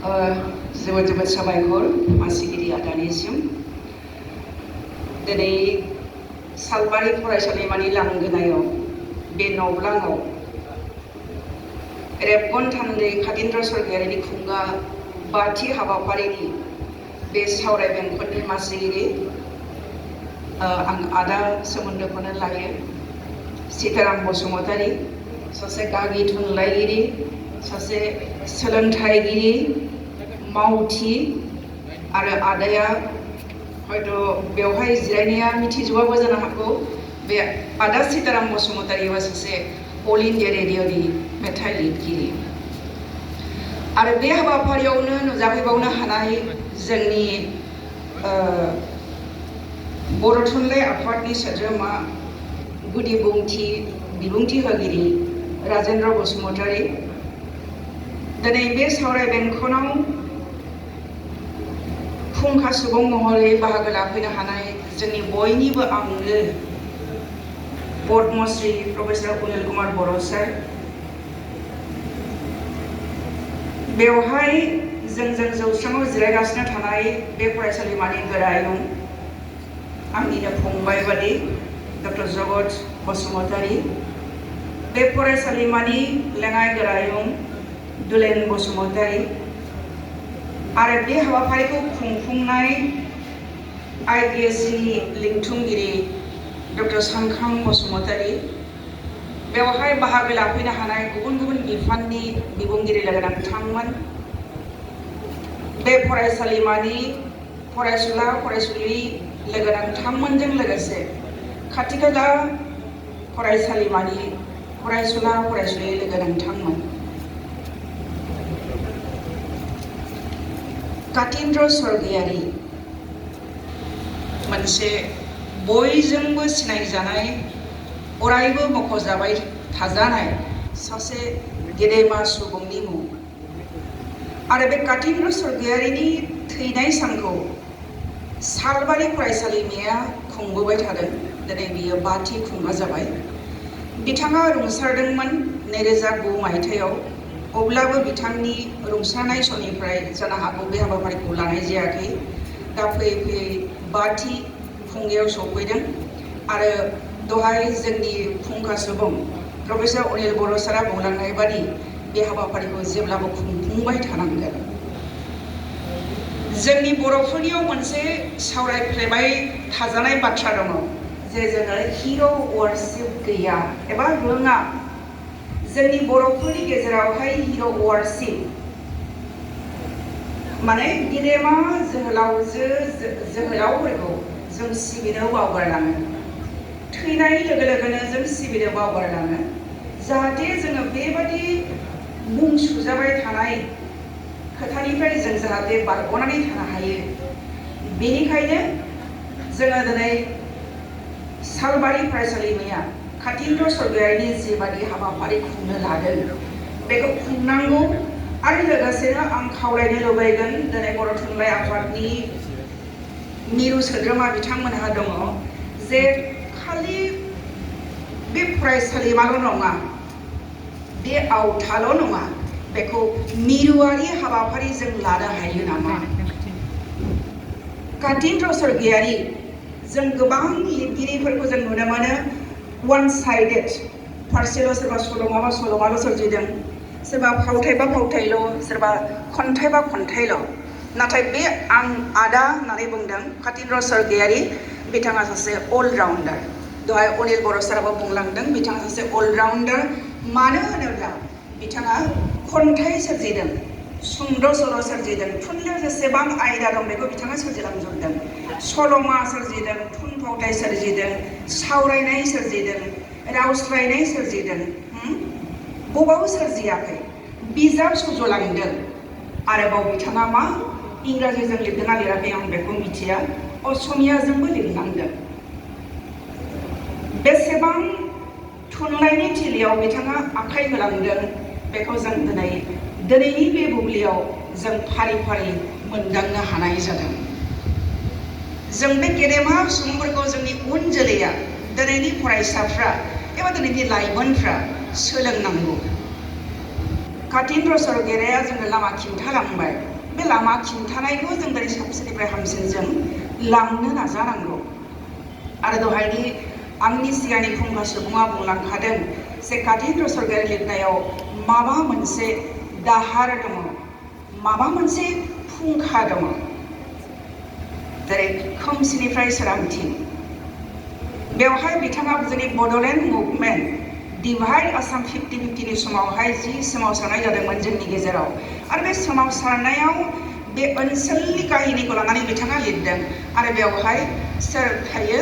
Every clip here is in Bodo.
जोबोद जोबोद साबायखर मासिगिरि आदानिसिम दिनै सालबारि फरायसालिमानि लांगोनायाव बे न'ब्लाङाव रेबगन थान्दै कातीन्द्र स्वर्गियारिनि खुंगा बाथि हाबाफारिनि बे सावराय बेंखननि मासिगिरि आं आदा सोमोन्दोखौनो लायो सीताराम बसुमतारी सासे गागि थुनलाइगिरि सासे सोलोंथाइगिरि मावथि आरो आदाया हयथ' बेवहाय जिरायनाया मिथिजोबाबो जानो हागौ बे आदा सीताराम बसुमतारीआ सासे अल इन्डिया रेडिअ'नि मेथाइ लिरगिरि आरो बे हाबाफारियावनो नुजाफैबावनो हानाय जोंनि बर' थुनलाइ आफादनि सोद्रोमा गुदि बिबुंथि होगिरि राजेन्द्र बसुमतारी दिनै बे सावराय बेंखनाव फुंखा सुबुं महरै बाहागो लाफैनो हानाय जोंनि बयनिबो आंगो पद्मश्री प्रफेसर अनिल कुमार बर' सार बेवहाय जोंजों जौस्राङाव जिरायगासिनो थानाय बे फरायसालिमानि गोरायुं आंनिनो फंबाय बादि डक्टर जगत बसुमतारी बे फरायसालिमानि लेङाइ गोरायुं दुलेन बसुमतारी आरो बे हाबाफारिखौ खुंफुंनाय IDSनि लिंथुमगिरि डक्टर सानखां बसुमतारी बेवहाय बाहागो लाफैनो हानाय गुबुन गुबुन बिफाननि बिबुंगिरि लोगो नांथांमोन बे फरायसालिमानि फरायसुला फरायसुलि लोगो नांथांमोनजों लोगोसे खाथि खाला फरायसालिमानि फरायसुला फरायसुलि लोगो नांथांमोन कातीन्द्र स्वर्गियारि मोनसे बयजोंबो सिनायजानाय अरायबो मख'जाबाय थाजानाय सासे गेदेमा सुबुंनि मुं आरो बे कातीन्द्र स्वर्गियारिनि थैनाय सानखौ सालबारि फरायसालिमाया खुंबोबाय थादों दिनै बियो बाथि खुंगा जाबाय बिथाङा रुंसारदोंमोन 2009 मायथाइयाव अब्लाबो बिथांनि रुंसारनाय समनिफ्राय जानो हागौ बे हाबाफारिखौ लानाय जायाखै दा फैयै फैयै बाथि खुंगायाव सफैदों आरो दहाय जोंनि फुंखा सुबुं प्रफेसर अनिल बर' सारा बुंलांनाय बादि बे हाबाफारिखौ जेब्लाबो खुंफुंबाय थानांगोन जोंनि बर'फोरनियाव मोनसे सावरायफ्लेबाय थाजानाय बाथ्रा दङ जे जोङो हिर' वारशिप गैया एबा रोङा जोंनि बर'फोरनि गेजेरावहाय हिर' वारशिप माने गेदेमा जोहोलावफोरखौ जों सिबिनो बावगारलाङो थैनाय लोगो लोगोनो जों सिबिनो बावगारलाङो जाहाथे जोङो बेबादि मुं सुजाबाय थानाय खोथानिफ्राय जों जाहाथे बारग'नानै थानो हायो बेनिखायनो जोङो दिनै सालबारि फरायसालिमाया कातीन्द्र स्वर्गियारिनि जिबादि हाबाफारि खुंनो लादों बेखौ खुंनांगौ आरो लोगोसेनो आं खावलायनो लुबैगोन दिनै बर' थुनलाइ आफादनि मिरु सोद्रोमा बिथांमोनहा दङ जे खालि बे फरायसालिमाल' नङा बे आवथाल' नङा बेखौ मिरुआरि हाबाफारि जों लानो हायो नामा कातीन्द्र स्वर्गियारि जों गोबां लिरगिरिफोरखौ जों नुनो मोनो वान साइडेड फारसेल' सोरबा सल'माल' सोरजिदों सोरबा फावथायबा फावथायल' सोरबा खन्थाइबा खन्थाइल' नाथाय बे आं आदा होननानै बुंदों कातीन्द्र स्वर्गियारि बिथाङा सासे अलराउन्डार दहाय अनिल बर' साराबो बुंलांदों बिथाङा सासे अलराउन्डार मानो होनोब्ला बिथाङा खन्थाइ सोरजिदों सुंद' सल' सोरजिदों थुनलाइयाव जेसेबां आयदा दं बेखौ बिथाङा सोरजिलांजोबदों सल'मा सोरजिदों थुनफावथाय सोरजिदों सावरायनाय सोरजिदों रावस्लायनाय सोरजिदों बबाव सोरजियाखै बिजाब सुजुलांदों आरोबाव बिथाङा मा इंराजिजों लिरदोंना लिराखै आं बेखौ मिथिया असमियाजोंबो लिरलांदों बेसेबां थुनलाइनि थिलियाव बिथाङा आखाइ होलांदों बेखौ जों दिनैनि बे बुब्लियाव जों फारि फारि मोनदांनो हानाय जादों जों बे गेदेमा सुबुंफोरखौ जोंनि उन जोलैया दिनैनि फरायसाफ्रा एबा दिनैनि लाइमोनफ्रा सोलोंनांगौ कातीन्द्र स्वर्गियारिया जोंनो लामा खिन्थालांबाय बे लामा खिन्थानायखौ जों दिनै साबसिननिफ्राय हामसिन जों लांनो नाजानांगौ आरो दहायनि आंनि सिगांनि फुंखा सुबुङा बुंलांखादों जे कातिन्द्र सरगयारि लिरनायाव माबा मोनसे दाहार दङ माबा मोनसे फुंखा दङ जेरै खोमसिनिफ्राय सोरांथि बेवहाय बिथाङा जोंनि बड'लेण्ड मुभमेन्ट डिभाइड आसाम 50-50 नि समावहाय जि सोमावसारनाय जादोंमोन जोंनि गेजेराव आरो बे सोमावसारनायाव बे ओनसोलनि काहिनिखौ लानानै बिथाङा लिरदों आरो बेवहाय सोर थायो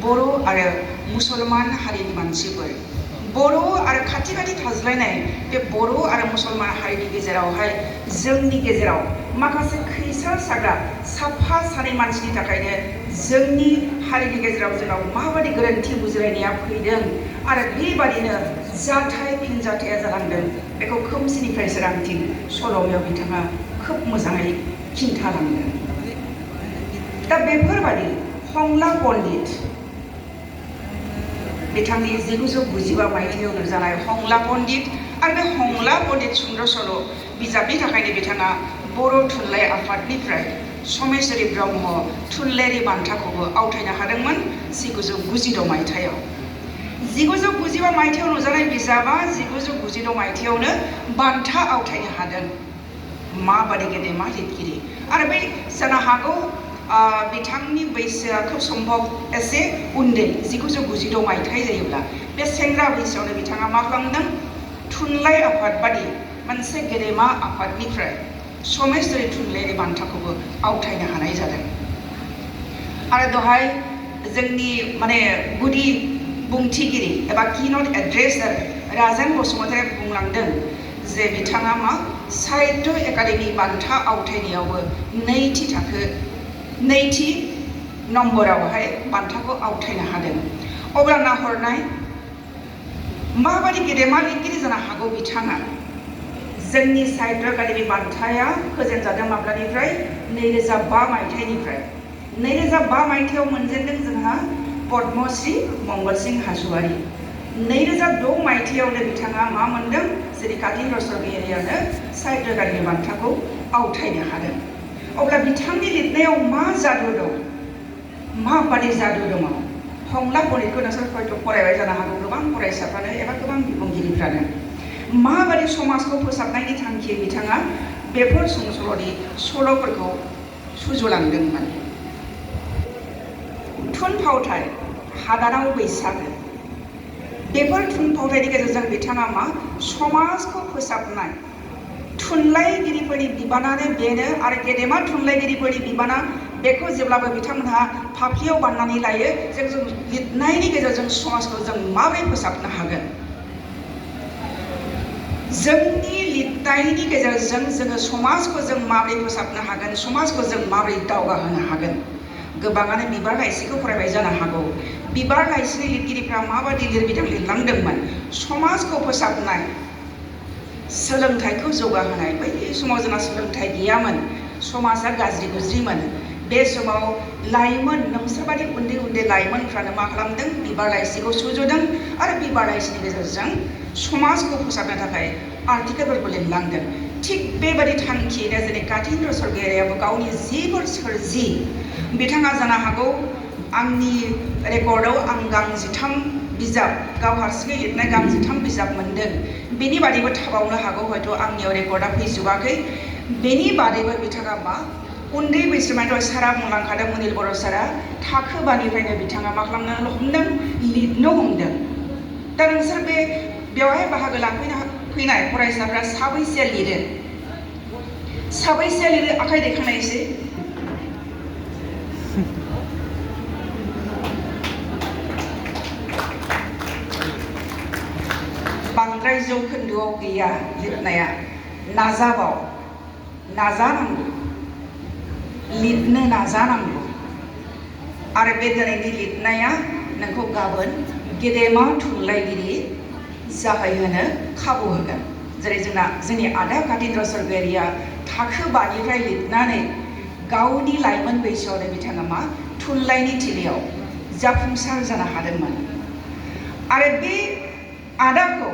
बर' आरो मुसलमान हारिनि मानसिफोर बर' आरो खाथि खाथि थाज्लायनाय बे बर' आरो मुसलमान हारिनि गेजेरावहाय जोंनि गेजेराव माखासे खैसार साग्रा साफा सानै मानसिनि थाखायनो जोंनि हारिनि गेजेराव जोंनाव माबादि गोरोन्थि बुजिलायनाया फैदों आरो बेबादिनो जाथाय फिनजाथाया जालांदों बेखौ खोमसिनिफ्राय सोरांथि सल'मायाव बिथाङा खोब मोजाङै खिन्थालांदों दा बेफोरबादि हंला पण्डित बिथांनि 1995 मायथाइयाव लिरजानाय हंला पण्डित आरो बे हंला पण्डित सुंद' सल' बिजाबनि थाखायनो बिथाङा बर' थुनलाइ आफादनिफ्राय समेश्वरी ब्रह्म थुनलाइयारि बान्थाखौबो आवथायनो हादोंमोन 1996 मायथाइयाव 1995 मायथाइयाव नुजानाय बिजाबा 1996 मायथाइयावनो बान्था आवथायनो हादों माबादि गेदेमा लिरगिरि आरो बै जानो हागौ बिथांनि बैसोआ खोब सम्भब एसे उन्दै 1996 मायथाइ जायोब्ला बे सेंग्रा बैसोआवनो बिथाङा मा खालामदों थुनलाइ आफाद बादि मोनसे गेदेमा आफादनिफ्राय समेश्वरी थुनलाइयारि बान्थाखौबो आवथायनो हानाय जादों आरो दहाय जोंनि माने गुदि बुंथिगिरि एबा कीनोट एड्रेसार राजेन बसुमतारी बुंलांदों जे बिथाङा मा साहित्य एकाडेमि बान्था आवथायनायावबो नैथि नम्बरावहाय बान्थाखौ आवथायनो हादों अब्ला नाहरनाय माबादि गेदेमा लिरगिरि जानो हागौ बिथाङा जोंनि साहित्य एकाडेमि बान्थाया फोजेनजादों माब्लानिफ्राय 2005 मायथाइनिफ्राय 2005 मायथाइयाव मोनजेनदों जोंहा पद्मश्री मंगल सिंह हाज'वारी 2006 मायथाइयावनो बिथाङा मा मोनदों जेरै कातिन्द्र सरगयारियानो साहित्य एकाडेमि बान्थाखौ आवथायनो हादों अब्ला बिथांनि लिरनायाव मा जादु दं माबादि जादु दङ हंला पण्डितखौ नोंसोर हयथ' फरायबाय जानो हागौ गोबां फरायसाफ्रानो एबा गोबां बिबुंगिरिफ्रानो माबादि समाजखौ फोसाबनायनि थांखियै बिथाङा बेफोर सुंसल'नि सल'फोरखौ सुजुलांदोंमोन थुनफावथाय हादानाव बैसागो बेफोर थुनफावथायनि गेजेरजों बिथाङा मा समाजखौ फोसाबनाय थुनलाइगिरिफोरनि बिबानानो बेनो आरो गेदेमा थुनलाइगिरिफोरनि बिबाना बेखौ जेब्लाबो बिथांमोनहा फाफ्लियाव बाननानै लायो जों लिरनायनि गेजेरजों समाजखौ जों माबोरै फोसाबनो हागोन जोंनि लिरनायनि गेजेरजों जोङो समाजखौ जों माबोरै फोसाबनो हागोन समाजखौ जों माबोरै दावगाहोनो हागोन गोबाङानो बिबार लाइसिखौ फरायबाय जानो हागौ बिबार लाइसिनि लिरगिरिफ्रा माबादि लिरबिदां लिरलांदोंमोन समाजखौ फोसाबनाय सोलोंथाइखौ जौगाहोनाय बै समाव जोंहा सोलोंथाइ गैयामोन समाजा गाज्रि गुज्रिमोन बे समाव लाइमोन नोंसोरबादि उन्दै उन्दै लाइमोनफ्रानो मा खालामदों बिबार लाइसिखौ सुजुदों आरो बिबार लाइसिनि गेजेरजों समाजखौ फोसाबनो थाखाय आर्टिकेलफोरखौ लिरलांदों थिग बेबादि थांखियैनो जेरै कातिन्द्र सरगयारियाबो गावनि जिफोर सोरजि बिथाङा जानो हागौ आंनि रेकर्डआव आं गांजिथाम बिजाब गाव हारसिङै लिरनाय गांजिथाम बिजाब मोनदों बेनि बादैबो थाबावनो हागौ हयथ' आंनियाव रेकर्डआ फैजोबाखै बेनि बादैबो बिथाङा मा उन्दै बैसोनिफ्रायनो सारा बुंलांखादों मुनिल बर' सारा थाखो बानिफ्रायनो बिथाङा मा खालामनो हमदों लिरनो हमदों दा नोंसोर बे बेवहाय बाहागो लाफैनाय फरायसाफ्रा साबैसे लिरो आखाइ दैखांनायसै बांद्राय जौखोन्दोआव गैया लिरनाया नाजानांगौ लिरनो नाजानांगौ आरो बे दिनैनि लिरनाया नोंखौ गाबोन गेदेमा थुनलाइगिरि जाहैहोनो खाबु होगोन जेरै जोंनि आदा कातिन्द्र सरगयारिया थाखो 5निफ्राय लिरनानै गावनि लाइमोन बैसोआवनो बिथाङा मा थुनलाइनि थिलियाव जाफुंसार जानो हादोंमोन आरो बे आदाखौ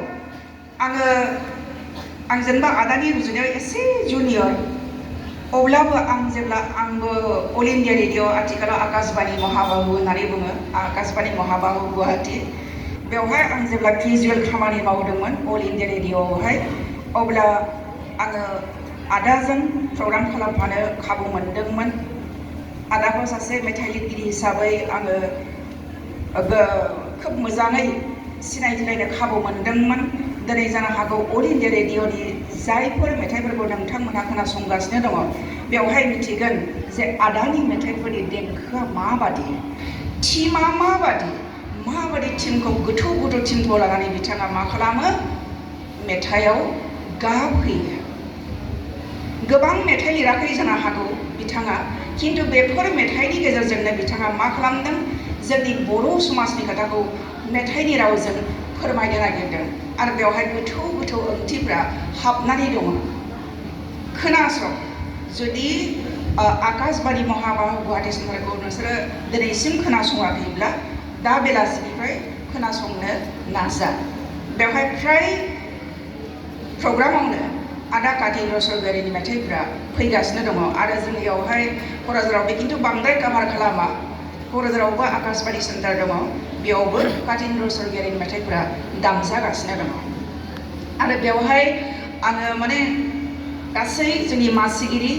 आं जेनेबा आदानि रुजुनायाव एसे जुनियर अब्लाबो आं जेब्ला आंबो अल इन्डिया रेडिअ आथिखालाव आकाशबाणी महाबाहु होननानै बुङो आकाशबाणी महाबाहु गुवाहाटी बेवहाय आं जेब्ला केजुवेल खामानि मावदोंमोन अल इन्डिया रेडिअआवहाय अब्ला आङो आदाजों प्रग्राम खालामफानो खाबु मोनदोंमोन। आदाखौ सासे मेथाइ लिरगिरि हिसाबै आङो खोब मोजाङै सिनायथिलायनो खाबु मोनदोंमोन। दिनै जानो हागौ अल इन्डिया रेडिअनि जायफोर मेथाइफोरखौ नोंथांमोनहा खोनासंगासिनो दङ बेवहाय मिथिगोन जे आदानि मेथाइफोरनि देंखोआ माबादि, थीमा माबादि थीमखौ गोथौ थीमखौ लानानै बिथाङा मा खालामो मेथाइआव गाब होयो। गोबां मेथाइ लिराखै जानो हागौ बिथाङा, खिन्थु बेफोर मेथाइनि गेजेरजोंनो बिथाङा मा खालामदों जोंनि बर' समाजनि खोथाखौ मेथाइनि रावजों फोरमायनो नागिरदों आरो बेवहाय गोथौ ओंथिफ्रा हाबनानै दङ। खोनासं, जुदि आकाशबाणी महाबाहु गुवाहाटी सेन्टारखौ नोंसोरो दिनैसिम खोनासङाखैब्ला दा बेलासिनिफ्राय खोनासंनो नाजा। बेवहाय फ्राय प्रग्रामावनो आदा कातिन्द्र स्वरगयारिनि मेथाइफ्रा फैगासिनो दङ आरो जोंनियावहाय क'क्राझाराव बे खिन्थु बांद्राय काभार खालामा। क'क्राझारावबो आकाशबाणी सेन्टार दङ, बेयावबो कातिन्द्र स्वरगयारिनि मेथाइफ्रा दामजागासिनो दङ आरो बेवहाय आङो माने गासै जोंनि मासिगिरि,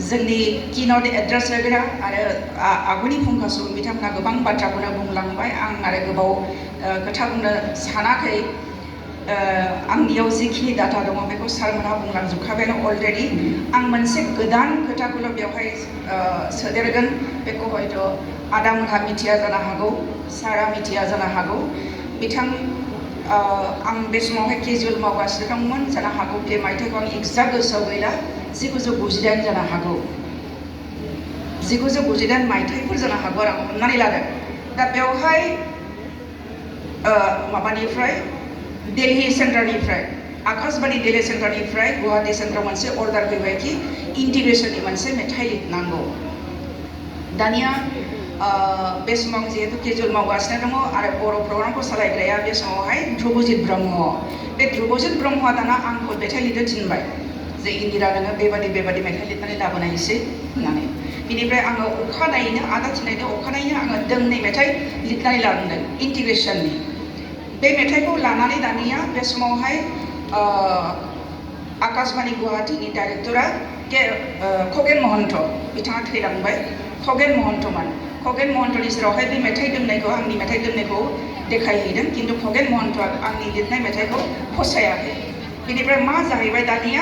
जोंनि किन'ट एड्रेस होग्रा आरो आगुनि फुंखा सुबुं बिथांमोना गोबां बाथ्राखौनो बुंलांबाय। आं आरो गोबाव खोथा बुंनो सानाखै। आंनियाव जिखिनि डाटा दङ बेखौ सारमोनहा बुंलांजोबखाबायानो अलरेडि। आं मोनसे गोदान खोथाखौल' बेवहाय सोदेरगोन, बेखौ हयथ' आदामोनहा मिथिया जानो हागौ, सारा मिथिया जानो हागौ। आं बे समावहाय केजुवेल मावगासिनो दंमोन, जानो हागौ बे मायथाइखौ आं एक्जाक्ट गोसोआव गैला, 1999 जानो हागौ, 1999 मायथाइफोर जानो हागौ आरो आं हमनानै लादों। दा बेवहाय माबानिफ्राय दिल्ली सेन्टारनिफ्राय, आकाशबाणी दिल्ली सेन्टारनिफ्राय गुवाहाटी सेन्टाराव मोनसे अर्डार फैबाय कि इन्टिग्रेसननि मोनसे मेथाइ लिरनांगौ। दानिया बे समाव जिहेतु केजुवेल मावगासिनो दङ आरो बर' प्रग्रामखौ सालायग्राया बे समावहाय ध्रुबजित ब्रह्म। बे ध्रुबजित ब्रह्मआ दाना आंखौ मेथाइ लिरनो थिनबाय जे इन्दिरा नोङो बेबादि मेथाइ लिरनानै लाबोनायसै होननानै। बिनिफ्राय आङो अखानायैनो आदा थिननायनि अखानायैनो आङो दोंनै मेथाइ लिरनानै लाबोदों इन्टिग्रेसननि। बे मेथाइखौ लानानै दानिया बे समावहाय आकाशबाणी गुवाहाटीनि डाइरेक्टरा खगेन महन्त, बिथाङा थैलांबाय, खगेन महन्तमोन। खगेन महन्तनि सेरावहाय बे मेथाइ दोंनैखौ, आंनि मेथाइ दोंनैखौ देखायहैदों, खिन्थु खगेन महन्तआ आंनि लिरनाय मेथाइखौ फसायाखै। बिनिफ्राय मा जाहैबाय दानिया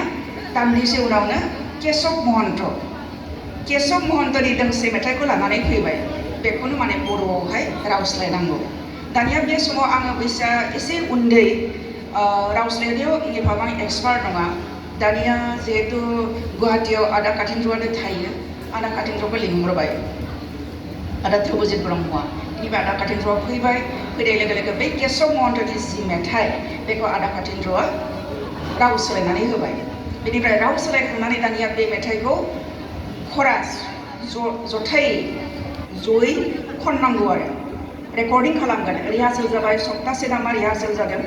दान्दिसे उनावनो केशव महन्तनि दोंसे मेथाइखौ लानानै फैबाय, बेखौनो माने बर'आवहाय राव सोलायनांगौ। दानिया बे समाव आङो बैसोआ एसे उन्दै, राव सोलायनायाव एफाबां एक्सपार्ट नङा। दानिया जिहेतु गुवाहाटीयाव आदा कातिन्द्रआनो थायो, आदा कातिन्द्रखौ लिंहरबाय, आदा ध्रुबजित ब्रह्मआ। बेनिफ्राय आदा कातिन्द्रआ फैबाय, फैनाय लोगो लोगो बै केशव महन्तनि जि मेथाइ बेखौ आदा कातिन्द्रआ राव सोलायनानै होबाय। बेनिफ्राय राव सोलायखांनानै दानिया बे मेथाइखौ खरास जयै खननांगौ आरो रेकर्डिं खालामगोन। रिहार्सेल जाबाय, सप्तासे नामा रिहार्सेल जादों।